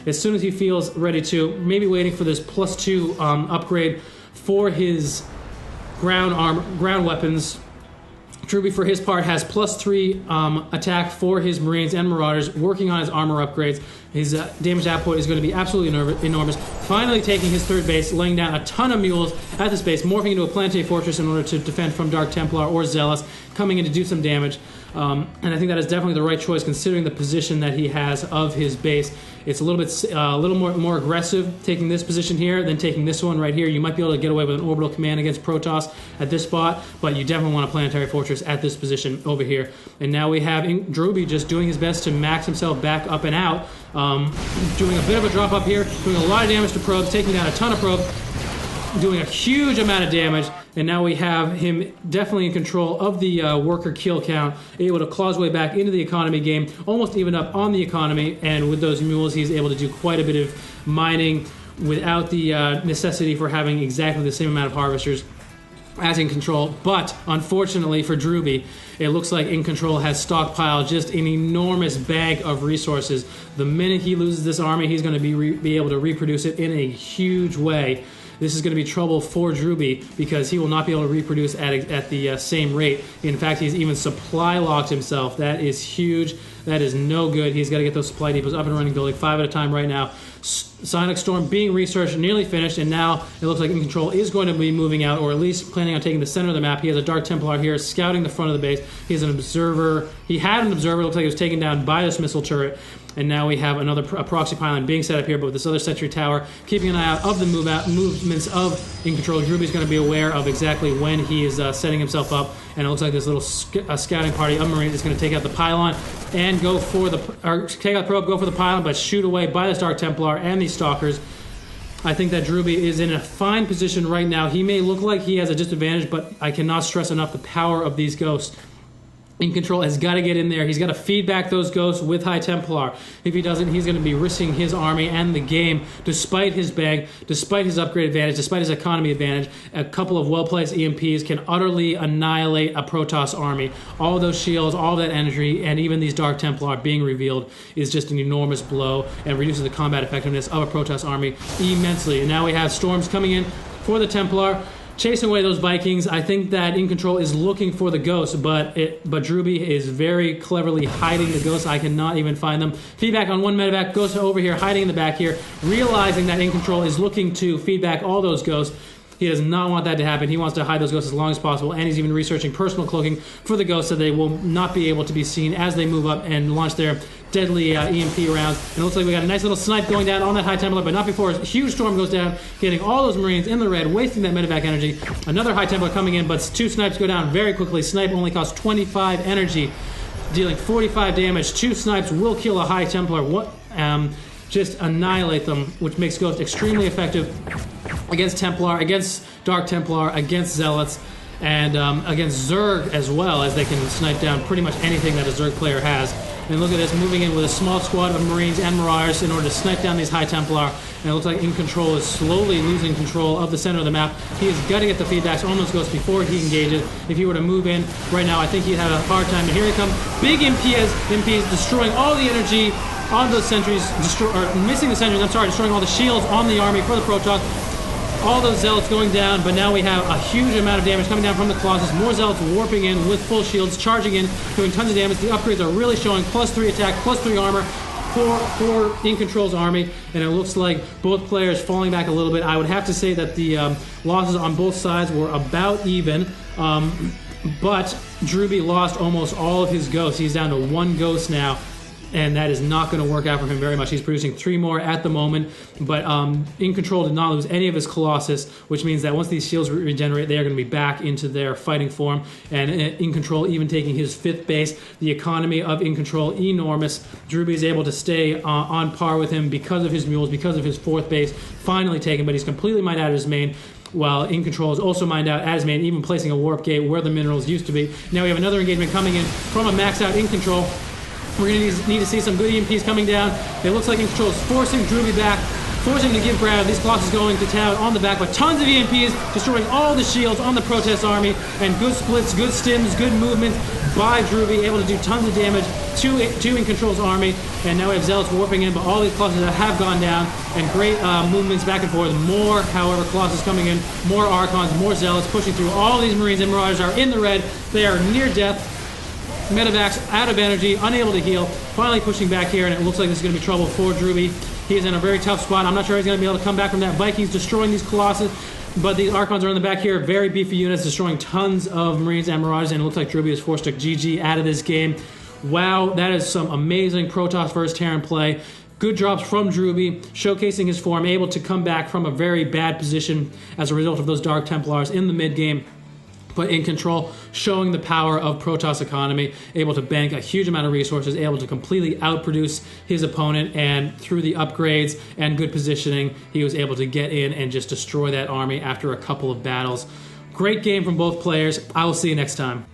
as soon as he feels ready to, maybe waiting for this +2 upgrade for his ground weapons. Drewbie, for his part, has +3 attack for his Marines and Marauders, working on his armor upgrades. His damage output is going to be absolutely enormous. Finally taking his third base, laying down a ton of mules at this base, morphing into a planetary fortress in order to defend from Dark Templar or Zealots, coming in to do some damage. And I think that is definitely the right choice considering the position that he has of his base. It's a little more aggressive taking this position here than taking this one right here. You might be able to get away with an orbital command against Protoss at this spot, but you definitely want a planetary fortress at this position over here. And now we have Drewbie just doing his best to max himself back up and out, doing a bit of a drop up here, doing a lot of damage to probes, taking down a ton of probes, doing a huge amount of damage, and now we have him definitely in control of the worker kill count, able to claw his way back into the economy game, almost even up on the economy, and with those mules he's able to do quite a bit of mining without the necessity for having exactly the same amount of harvesters as in control. But unfortunately for Drewbie, it looks like in control has stockpiled just an enormous bag of resources. The minute he loses this army, he's going to be able to reproduce it in a huge way. This is going to be trouble for Drewbie because he will not be able to reproduce at the same rate. In fact, he's even supply locked himself. That is huge. That is no good. He's got to get those supply depots up and running, building 5 at a time right now. Sonic Storm being researched, nearly finished, and now it looks like in control is going to be moving out, or at least planning on taking the center of the map. He has a Dark Templar here scouting the front of the base. He has an observer. He had an observer. It looks like he was taken down by this missile turret. And now we have another proxy pylon being set up here, but with this other sentry tower, keeping an eye out of the movements of in control. Drewbie's going to be aware of exactly when he is setting himself up, and it looks like this little scouting party of Marines is going to take out the pylon and go for take out the probe, go for the pylon, but shoot away by this Dark Templar and these Stalkers. I think that Drewbie is in a fine position right now. He may look like he has a disadvantage, but I cannot stress enough the power of these ghosts. In control has got to get in there. He's got to feed back those ghosts with High Templar. If he doesn't, he's going to be risking his army and the game, despite his bag, despite his upgrade advantage, despite his economy advantage. A couple of well-placed EMPs can utterly annihilate a Protoss army. All those shields, all that energy, and even these Dark Templar being revealed is just an enormous blow and reduces the combat effectiveness of a Protoss army immensely. And now we have storms coming in for the Templar, chasing away those Vikings. I think that in control is looking for the ghosts, but Drewbie is very cleverly hiding the ghosts. I cannot even find them. Feedback on one medevac, goes over here, hiding in the back here, realizing that in control is looking to feed back all those ghosts. He does not want that to happen. He wants to hide those ghosts as long as possible, and he's even researching personal cloaking for the ghosts so they will not be able to be seen as they move up and launch their deadly EMP rounds. And it looks like we got a nice little snipe going down on that High Templar, but not before a huge storm goes down, getting all those Marines in the red, wasting that medevac energy. Another High Templar coming in, but 2 snipes go down very quickly. Snipe only costs 25 energy, dealing 45 damage. 2 snipes will kill a High Templar. Just annihilate them, which makes Ghost extremely effective against Templar, against Dark Templar, against Zealots, and against Zerg as well, as they can snipe down pretty much anything that a Zerg player has. And look at this, moving in with a small squad of Marines and Marauders in order to snipe down these High Templar. And it looks like in control is slowly losing control of the center of the map. He is got to get the feedbacks on those ghosts before he engages. If he were to move in right now, I think he'd have a hard time. And here they come, big MPs destroying all the energy on those sentries, missing the sentries, destroying all the shields on the army for the Protoss. All those Zealots going down, but now we have a huge amount of damage coming down from the Colossus. More Zealots warping in with full shields, charging in, doing tons of damage. The upgrades are really showing +3 attack, +3 armor for In Control's army, and it looks like both players falling back a little bit. I would have to say that the losses on both sides were about even, but Drewbie lost almost all of his ghosts. He's down to 1 ghost now, and that is not going to work out for him very much. He's producing 3 more at the moment, but In Control did not lose any of his Colossus, which means that once these shields regenerate, they are going to be back into their fighting form, and In Control even taking his 5th base. The economy of In Control, enormous. Drewbie is able to stay on par with him because of his mules, because of his 4th base, finally taken, but he's completely mined out of his main, while In Control is also mined out at his main, even placing a warp gate where the minerals used to be. Now we have another engagement coming in from a maxed out In Control. We're going to need to see some good EMPs coming down. It looks like In Control is forcing Drewbie back. forcing him to give ground. These Colossus going to town on the back, but tons of EMPs, destroying all the shields on the Protest army, and good splits, good stims, good movement by Drewbie, able to do tons of damage to InControl's army. And now we have Zealots warping in, but all these Colossus that have gone down, and great movements back and forth. More, however, Colossus coming in, more Archons, more Zealots pushing through. All these Marines and Marauders are in the red. They are near death. Medivacs out of energy, unable to heal, finally pushing back here, and it looks like this is going to be trouble for Drewbie. He is in a very tough spot. I'm not sure he's going to be able to come back from that. Vikings destroying these Colossus, but these Archons are in the back here. Very beefy units, destroying tons of Marines and Marauders, and it looks like Drewbie is forced to GG out of this game. Wow, that is some amazing Protoss versus Terran play. Good drops from Drewbie, showcasing his form, able to come back from a very bad position as a result of those Dark Templars in the mid-game. But InControl, showing the power of Protoss economy, able to bank a huge amount of resources, able to completely outproduce his opponent, and through the upgrades and good positioning, he was able to get in and just destroy that army after a couple of battles. Great game from both players. I will see you next time.